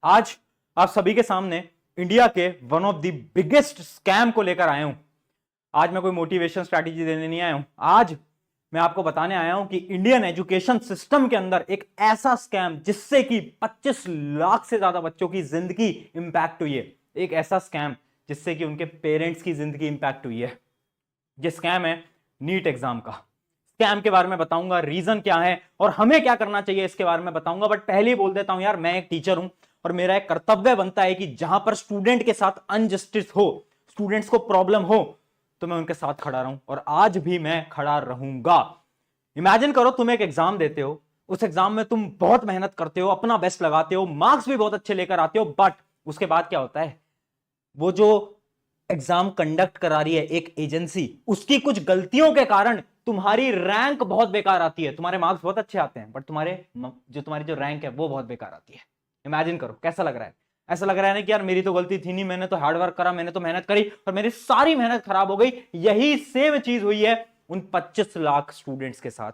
आज आप सभी के सामने इंडिया के one of the biggest scam को लेकर आया हूं। आज मैं कोई मोटिवेशन स्ट्रैटेजी देने नहीं आया हूं। आज मैं आपको बताने आया हूं कि इंडियन एजुकेशन सिस्टम के अंदर एक ऐसा स्कैम जिससे कि 25 लाख से ज्यादा बच्चों की जिंदगी इंपैक्ट हुई है। एक ऐसा स्कैम जिससे कि उनके पेरेंट्स की जिंदगी इंपैक्ट हुई है। ये स्कैम है नीट एग्जाम का। स्कैम के बारे में बताऊंगा, रीजन क्या है और हमें क्या करना चाहिए इसके बारे में बताऊंगा। बट पहले ही बोल देता हूं यार, मैं एक टीचर हूं और मेरा एक कर्तव्य बनता है कि जहां पर स्टूडेंट के साथ अनजस्टिस हो, स्टूडेंट्स को प्रॉब्लम हो, तो मैं उनके साथ खड़ा रहूं और आज भी मैं खड़ा रहूंगा। इमेजिन करो तुम एक एग्जाम देते हो, उस एग्जाम में तुम बहुत मेहनत करते हो, अपना बेस्ट लगाते हो, मार्क्स भी बहुत अच्छे लेकर आते हो, बट उसके बाद क्या होता है, वो जो एग्जाम कंडक्ट करा रही है एक एजेंसी, उसकी कुछ गलतियों के कारण तुम्हारी रैंक बहुत बेकार आती है। तुम्हारे मार्क्स बहुत अच्छे आते हैं बट तुम्हारी जो रैंक है वो बहुत बेकार आती है। इमेजिन करो कैसा लग रहा है। ऐसा लग रहा है ना कि यार मेरी तो गलती थी नहीं, मैंने तो हार्डवर्क करा, मैंने तो मेहनत करी और मेरी सारी मेहनत खराब हो गई। यही सेम चीज हुई है उन 25 लाख स्टूडेंट्स के साथ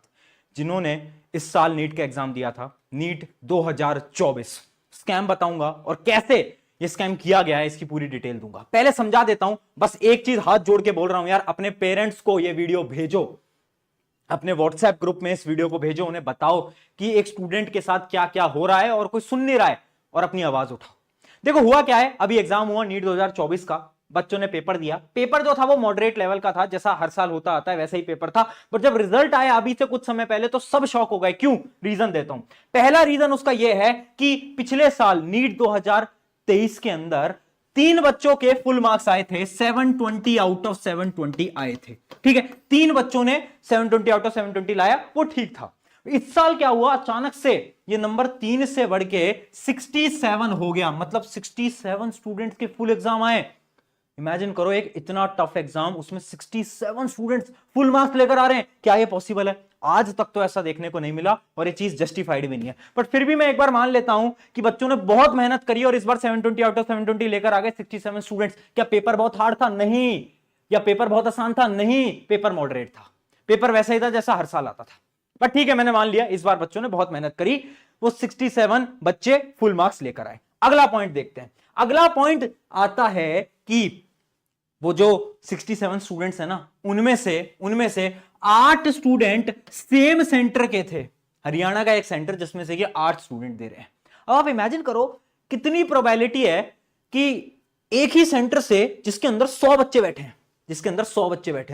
जिन्होंने इस साल नीट का एग्जाम दिया था, नीट 2024। स्कैम बताऊंगा और कैसे ये स्कैम किया गया है, इसकी पूरी डिटेल दूंगा। पहले समझा देता हूं, बस एक चीज हाथ जोड़ के बोल रहा हूं यार, अपने पेरेंट्स को ये वीडियो भेजो, अपने व्हाट्सएप ग्रुप में इस वीडियो को भेजो, उन्हें बताओ कि एक स्टूडेंट के साथ क्या क्या हो रहा है और कोई सुन नहीं रहा है, और अपनी आवाज उठाओ। देखो हुआ क्या है, अभी एग्जाम हुआ नीट 2024 का, बच्चों ने पेपर दिया। पेपर जो था वो मॉडरेट लेवल का था, जैसा हर साल होता आता है वैसा ही पेपर था। पर जब रिजल्ट आया अभी से कुछ समय पहले तो सब शॉक हो गए। क्यों? रीजन देता हूं। पहला रीजन उसका यह है कि पिछले साल नीट 2023 के अंदर 3 बच्चों के फुल मार्क्स आए थे, 720 आउट ऑफ 720 आए थे। ठीक है, 3 बच्चों ने 720 आउट ऑफ 720 लाया, वो ठीक था। इस साल क्या हुआ, अचानक से ये नंबर 3 से बढ़ के 67 हो गया। मतलब 67 स्टूडेंट्स के फुल एग्जाम आए। इमेजिन करो एक इतना टफ एग्जाम, उसमें 67 स्टूडेंट्स फुल मार्क्स लेकर आ रहे हैं। क्या ये पॉसिबल है? आज तक तो ऐसा देखने को नहीं मिला और ये चीज जस्टिफाइड भी नहीं है। बट फिर भी मैं एक बार मान लेता हूं कि बच्चों ने बहुत मेहनत करी और इस बार 720 आउट ऑफ 720 लेकर आ गए 67 स्टूडेंट्स। क्या पेपर बहुत हार्ड था? नहीं। या पेपर बहुत आसान था? नहीं। पेपर मॉडरेट था, पेपर वैसा ही था जैसा हर साल आता था। पर ठीक है, मैंने मान लिया इस बार बच्चों ने बहुत मेहनत करी, वो 67 बच्चे फुल मार्क्स लेकर आए। अगला पॉइंट देखते हैं। अगला पॉइंट आता है कि वो जो 67 स्टूडेंट्स है ना, उनमें से 8 स्टूडेंट सेम सेंटर के थे। हरियाणा का एक सेंटर जिसमें से कि 8 स्टूडेंट दे रहे हैं। अब आप इमेजिन करो कितनी प्रोबेबिलिटी है कि एक ही सेंटर से जिसके अंदर 100 बच्चे बैठे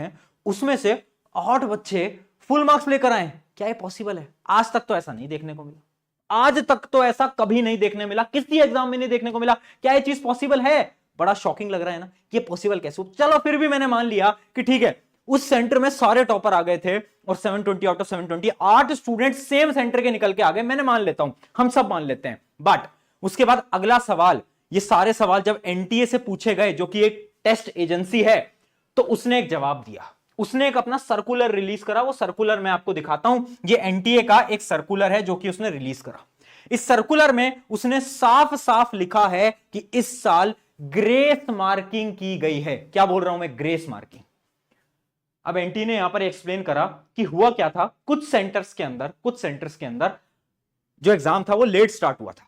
हैं, उसमें से 8 बच्चे फुल मार्क्स लेकर आए। क्या ये पॉसिबल है? आज तक तो ऐसा नहीं देखने को मिला। आज तक तो ऐसा कभी नहीं देखने मिला, किसी एग्जाम में नहीं देखने को मिला। क्या ये चीज पॉसिबल है? बड़ा शॉकिंग लग रहा है ना, ये पॉसिबल कैसे? चलो फिर भी मैंने मान लिया कि ठीक है, उस सेंटर में सारे टॉपर आ गए थे और 720 out of 720 8 student same centre के निकल के आ गए। मैंने मान लेता हूं, हम सब मान लेते हैं। बट उसके बाद अगला सवाल, ये सारे सवाल जब एनटीए से पूछे गए, जो कि एक टेस्ट एजेंसी है, तो उसने एक जवाब दिया। उसने एक अपना सर्कुलर रिलीज करा। वो सर्कुलर मैं आपको दिखाता हूं। ये एनटीए का एक सर्कुलर है जो कि उसने रिलीज करा। इस सर्कुलर में उसने साफ साफ लिखा है कि इस साल ग्रेस मार्किंग की गई है। क्या बोल रहा हूं मैं? Grace marking. अब एनटी ने यहां पर एक्सप्लेन करा कि हुआ क्या था। कुछ सेंटर्स के अंदर जो एग्जाम था वो लेट स्टार्ट हुआ था।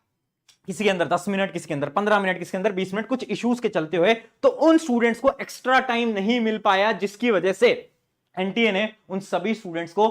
किसी के अंदर 10 मिनट, किसी के अंदर 15 मिनट, किसी के अंदर 20 मिनट, कुछ इश्यूज के चलते हुए तो उन स्टूडेंट्स को एक्स्ट्रा टाइम नहीं मिल पाया, जिसकी वजह से एनटीए ने उन सभी स्टूडेंट्स को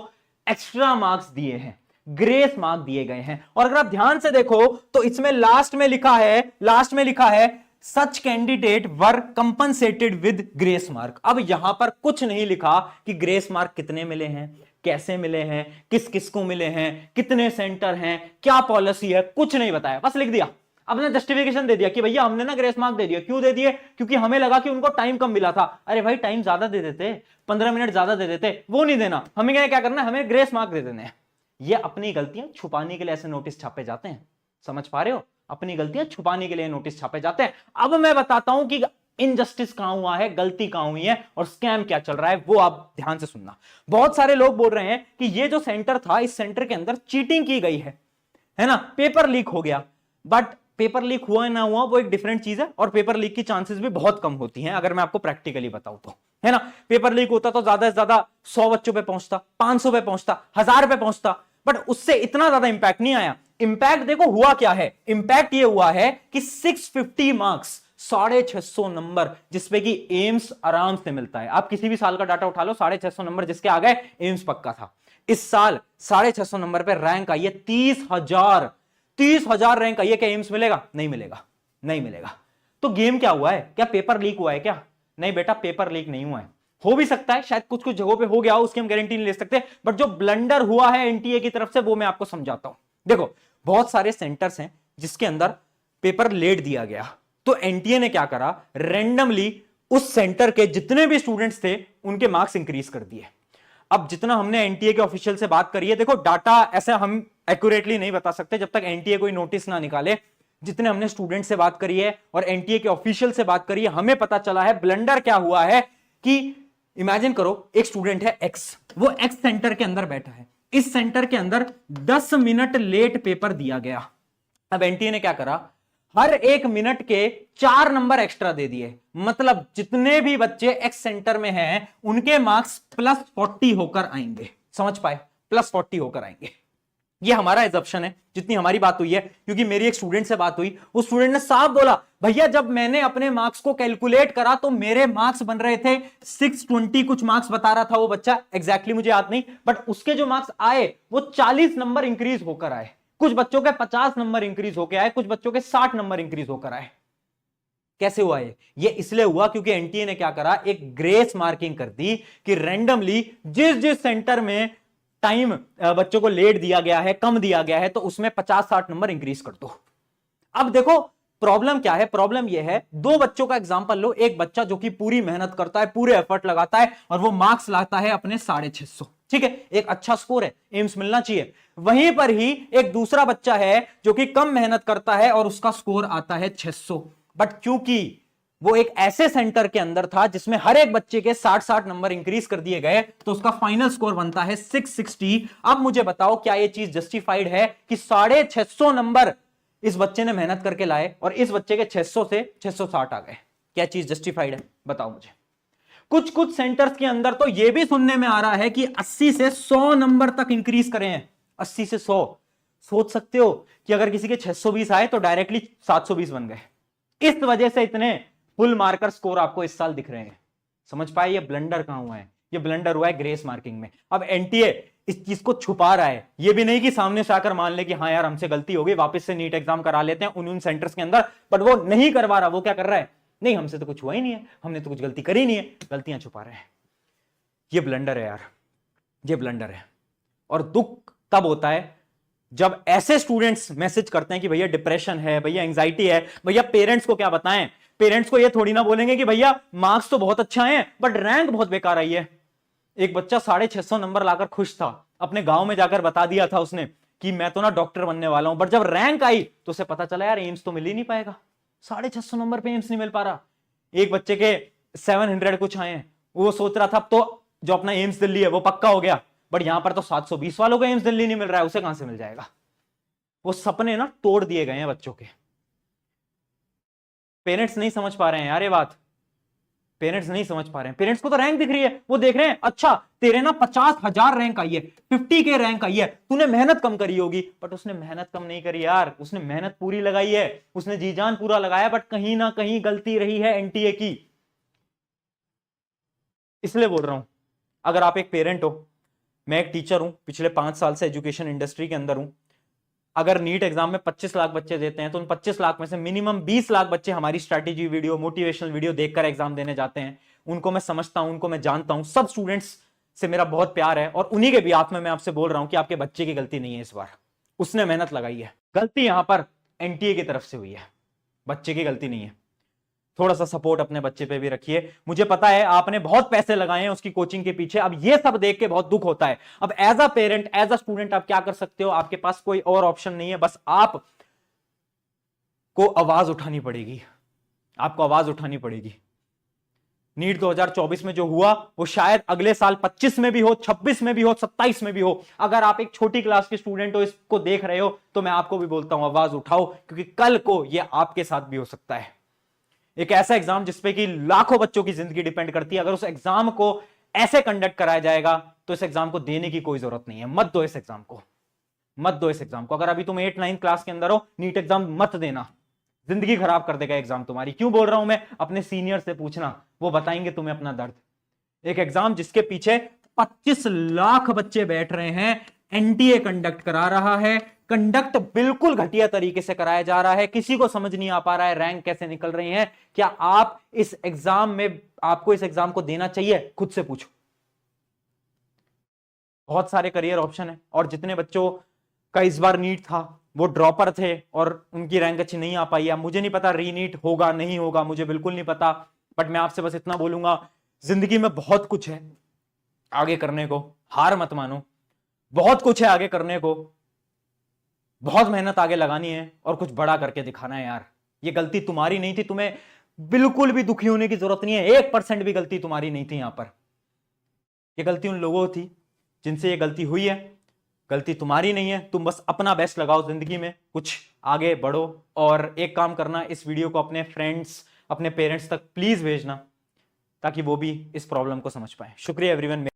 एक्स्ट्रा मार्क्स दिए हैं, ग्रेस मार्क दिए गए हैं। और अगर आप ध्यान से देखो तो इसमें लास्ट में लिखा है सच candidate were compensated with grace mark. अब यहां पर कुछ नहीं लिखा कि ग्रेस मार्क कितने मिले हैं, कैसे मिले हैं, किस किस को मिले हैं, कितने सेंटर हैं, क्या पॉलिसी है, कुछ नहीं बताया, बस लिख दिया। अपने जस्टिफिकेशन दे दिया कि भैया हमने ना ग्रेस मार्क दे दिया। क्यों दे दिए? क्योंकि हमें लगा कि उनको टाइम कम मिला था। अरे भाई टाइम ज्यादा दे देते, 15 मिनट ज्यादा दे देते, वो नहीं देना। हमें क्या करना है? हमें ग्रेस मार्क दे देने हैं। ये अपनी गलतियां छुपाने के लिए ऐसे नोटिस छापे जाते हैं। समझ पा रहे हो? अपनी गलतियां छुपाने के लिए नोटिस छापे जाते हैं। अब मैं बताता हूं कि इनजस्टिस कहां हुआ है, गलती कहां हुई है और स्कैम क्या चल रहा है, वो आप ध्यान से सुनना। बहुत सारे लोग बोल रहे हैं कि ये जो सेंटर था, इस सेंटर के अंदर चीटिंग की गई है ना, पेपर लीक हो गया। बट पेपर लीक हुआ ना हुआ वो एक डिफरेंट चीज है, और पेपर लीक की चांसेस भी बहुत कम होती हैं अगर मैं आपको प्रैक्टिकली बताऊं तो, है ना। पेपर लीक होता तो ज्यादा से ज्यादा 100 बच्चों पे पहुंचता, 500 पे पहुंचता, 1000 पे पहुंचता, बट उससे इतना ज्यादा इंपैक्ट नहीं आया। इंपैक्ट देखो हुआ क्या है, इंपैक्ट ये हुआ है कि 650 मार्क्स 650 नंबर जिसपे कि एम्स आराम से मिलता है। आप किसी भी साल का डाटा उठा लो, 650 नंबर जिसके आ गए एम्स पक्का था। इस साल 650 नंबर पे रैंक आई है 30,000 रैंक आई है। क्या एम्स मिलेगा? नहीं मिलेगा, नहीं मिलेगा। तो गेम क्या हुआ है? क्या पेपर लीक हुआ है क्या? नहीं बेटा, पेपर लीक नहीं हुआ है। हो भी सकता है, शायद कुछ कुछ जगहों पे हो गया हो, उसकी हम गारंटी नहीं ले सकते, बट जो ब्लंडर हुआ है एनटीए की तरफ से वो मैं आपको समझाता हूं। देखो, बहुत सारे सेंटर्स हैं जिसके अंदर पेपर लेट दिया गया, तो एनटीए ने क्या करा, रैंडमली उस सेंटर के जितने भी स्टूडेंट्स थे उनके मार्क्स इंक्रीज कर दिए। अब जितना हमने एनटीए के ऑफिशियल से बात करी है, देखो डाटा ऐसे हम एक्यूरेटली नहीं बता सकते जब तक एनटीए कोई नोटिस ना निकाले। जितने हमने स्टूडेंट से बात करी है और एनटीए के ऑफिशियल से बात करी है, हमें पता चला है ब्लंडर क्या हुआ है कि इमेजिन करो एक स्टूडेंट है एक्स, वो एक्स सेंटर के अंदर बैठा है, इस सेंटर के अंदर 10 मिनट लेट पेपर दिया गया। अब एनटीए ने क्या करा, हर 1 मिनट के 4 नंबर एक्स्ट्रा दे दिए। मतलब जितने भी बच्चे एक्स सेंटर में हैं उनके मार्क्स +40 होकर आएंगे। समझ पाए? +40 होकर आएंगे। ये हमारा एजप्शन है, जितनी हमारी बात हुई है, क्योंकि मेरी एक स्टूडेंट से बात हुई, उस स्टूडेंट ने साफ बोला, भैया जब मैंने अपने मार्क्स को कैलकुलेट करा तो मेरे मार्क्स बन रहे थे 620 कुछ मार्क्स बता रहा था वो बच्चा, एग्जैक्टली मुझे याद नहीं, बट उसके जो मार्क्स आए वो 40 नंबर इंक्रीज होकर आए। कुछ बच्चों के 50 नंबर इंक्रीज होकर आए, कुछ बच्चों के 60 नंबर इंक्रीज होकर आए। कैसे हुआ ये इसलिए हुआ क्योंकि एनटीए ने क्या करा, एक ग्रेस मार्किंग कर दी कि रैंडमली जिस जिस सेंटर में टाइम बच्चों को लेट दिया गया है, कम दिया गया है, तो उसमें 50-60 नंबर इंक्रीज कर दो। अब देखो प्रॉब्लम क्या है, प्रॉब्लम यह है, दो बच्चों का एग्जांपल लो, एक बच्चा जो कि पूरी मेहनत करता है, पूरे एफर्ट लगाता है और वो मार्क्स लाता है अपने 650, ठीक है, एक अच्छा स्कोर है, एम्स मिलना चाहिए। वहीं पर ही एक दूसरा बच्चा है जो कि कम मेहनत करता है और उसका स्कोर आता है 600, बट क्योंकि वो एक ऐसे सेंटर के अंदर था जिसमें हर एक बच्चे के 60-60 नंबर इंक्रीज कर दिए गए, तो उसका फाइनल स्कोर बनता है 660। अब मुझे बताओ क्या ये चीज जस्टिफाइड है कि 650 नंबर इस बच्चे ने मेहनत करके लाए और इस बच्चे के 600 से 660 आ गए? क्या चीज जस्टिफाइड है? बताओ मुझे। कुछ कुछ सेंटर्स के अंदर तो यह भी सुनने में आ रहा है कि 80 से 100 नंबर तक इंक्रीज करें हैं, 80 से 100। सोच सकते हो कि अगर किसी के 620 आए तो डायरेक्टली 720 बन गए। इस वजह से इतने फुल मार्कर स्कोर आपको इस साल दिख रहे हैं। समझ पाए ये ब्लंडर कहां हुआ है? ये ब्लंडर हुआ है ग्रेस मार्किंग में। अब एनटीए इस चीज को छुपा रहा है, ये भी नहीं कि सामने से आकर मान ले कि हाँ यार हमसे गलती हो गई, वापस से नीट एग्जाम करा लेते हैं उन सेंटर्स के अंदर, बट वो नहीं करवा रहा। वो क्या कर रहा है, नहीं हमसे तो कुछ हुआ ही नहीं है, हमने तो कुछ गलती करी नहीं है, गलतियां छुपा रहे हैं। ये ब्लंडर है यार, ये ब्लंडर है। और दुख तब होता है जब ऐसे स्टूडेंट्स मैसेज करते हैं कि भैया डिप्रेशन है, भैया एंजाइटी है। भैया पेरेंट्स को क्या बताएं? पेरेंट्स को ये थोड़ी ना बोलेंगे कि भैया मार्क्स तो बहुत अच्छा है बट रैंक बहुत बेकार आई है। एक बच्चा 650 नंबर लाकर खुश था, अपने गांव में जाकर बता दिया था उसने कि मैं तो ना डॉक्टर बनने वाला हूं, बट जब रैंक आई तो उसे पता चला यार एम्स तो मिल ही नहीं पाएगा, 650 नंबर पे एम्स नहीं मिल पा रहा। एक बच्चे के 700 कुछ आए हैं, वो सोच रहा था अब तो जो अपना एम्स दिल्ली है वो पक्का हो गया, बट यहां पर तो 720 वालों को एम्स दिल्ली नहीं मिल रहा है, उसे कहां से मिल जाएगा? वो सपने ना तोड़ दिए गए हैं बच्चों के। पेरेंट्स नहीं समझ पा रहे हैं यार ये बात, पेरेंट्स नहीं समझ पा रहे हैं। पेरेंट्स को तो रैंक दिख रही है, वो देख रहे हैं अच्छा तेरे ना 50,000 रैंक आई है, 50 के रैंक आई है, तूने मेहनत कम करी होगी, बट उसने मेहनत कम नहीं करी यार, उसने मेहनत पूरी लगाई है, उसने जी जान पूरा लगाया, बट कहीं ना कहीं गलती रही है एनटीए की। इसलिए बोल रहा हूं, अगर आप एक पेरेंट हो, मैं एक टीचर हूं, पिछले 5 साल से एजुकेशन इंडस्ट्री के अंदर हूं, अगर नीट एग्जाम में 25 लाख बच्चे देते हैं तो उन 25 लाख में से मिनिमम 20 लाख बच्चे हमारी स्ट्रैटेजी वीडियो, मोटिवेशनल वीडियो देखकर एग्जाम देने जाते हैं। उनको मैं समझता हूं, उनको मैं जानता हूं, सब स्टूडेंट्स से मेरा बहुत प्यार है और उन्हीं के बीआफ में मैं आपसे बोल रहा हूं कि आपके बच्चे की गलती नहीं है इस बार, उसने मेहनत लगाई है। गलती यहां पर एनटीए की तरफ से हुई है, बच्चे की गलती नहीं है। थोड़ा सा सपोर्ट अपने बच्चे पे भी रखिए। मुझे पता है आपने बहुत पैसे लगाए हैं उसकी कोचिंग के पीछे, अब ये सब देख के बहुत दुख होता है। अब as a parent, as a student आप क्या कर सकते हो? आपके पास कोई और ऑप्शन नहीं है, बस आप को आवाज उठानी पड़ेगी, आपको आवाज उठानी पड़ेगी। नीट 2024 में जो हुआ वो शायद अगले साल 25 में भी हो, 26 में भी हो, 27 में भी हो। अगर आप एक छोटी क्लास के स्टूडेंट हो, इसको देख रहे हो, तो मैं आपको भी बोलता हूं आवाज उठाओ, क्योंकि कल को ये आपके साथ भी हो सकता है। एक ऐसा एग्जाम जिसपे कि लाखों बच्चों की जिंदगी डिपेंड करती है, अगर उस एग्जाम को ऐसे कंडक्ट कराया जाएगा तो इस एग्जाम को देने की कोई जरूरत नहीं है। मत दो इस एग्जाम को, मत दो इस एग्जाम को। अगर अभी तुम 8-9 क्लास के अंदर हो, नीट एग्जाम मत देना, जिंदगी खराब कर देगा एग्जाम तुम्हारी। क्यों बोल रहा हूं मैं? अपने सीनियर से पूछना, वो बताएंगे तुम्हें अपना दर्द। एक एग्जाम जिसके पीछे 25 लाख बच्चे बैठ रहे हैं, एनटीए कंडक्ट करा रहा है, कंडक्ट बिल्कुल घटिया तरीके से कराया जा रहा है, किसी को समझ नहीं आ पा रहा है रैंक कैसे निकल रही है। क्या आप इस एग्जाम में, आपको इस एग्जाम को देना चाहिए? खुद से पूछो। बहुत सारे करियर ऑप्शन है, और जितने बच्चों का इस बार नीट था वो ड्रॉपर थे और उनकी रैंक अच्छी नहीं आ पाई है, मुझे नहीं पता रीनीट होगा नहीं होगा, मुझे बिल्कुल नहीं पता। बट मैं आपसे बस इतना बोलूंगा, जिंदगी में बहुत कुछ है आगे करने को, हार मत मानो। बहुत कुछ है आगे करने को, बहुत मेहनत आगे लगानी है और कुछ बड़ा करके दिखाना है यार। ये गलती तुम्हारी नहीं थी, तुम्हें बिल्कुल भी दुखी होने की जरूरत नहीं है, 1% भी गलती तुम्हारी नहीं थी यहां पर। ये गलती उन लोगों थी जिनसे ये गलती हुई है, गलती तुम्हारी नहीं है। तुम बस अपना बेस्ट लगाओ जिंदगी में, कुछ आगे बढ़ो। और एक काम करना, इस वीडियो को अपने फ्रेंड्स, अपने पेरेंट्स तक प्लीज भेजना, ताकि वो भी इस प्रॉब्लम को समझ पाए। शुक्रिया एवरीवन।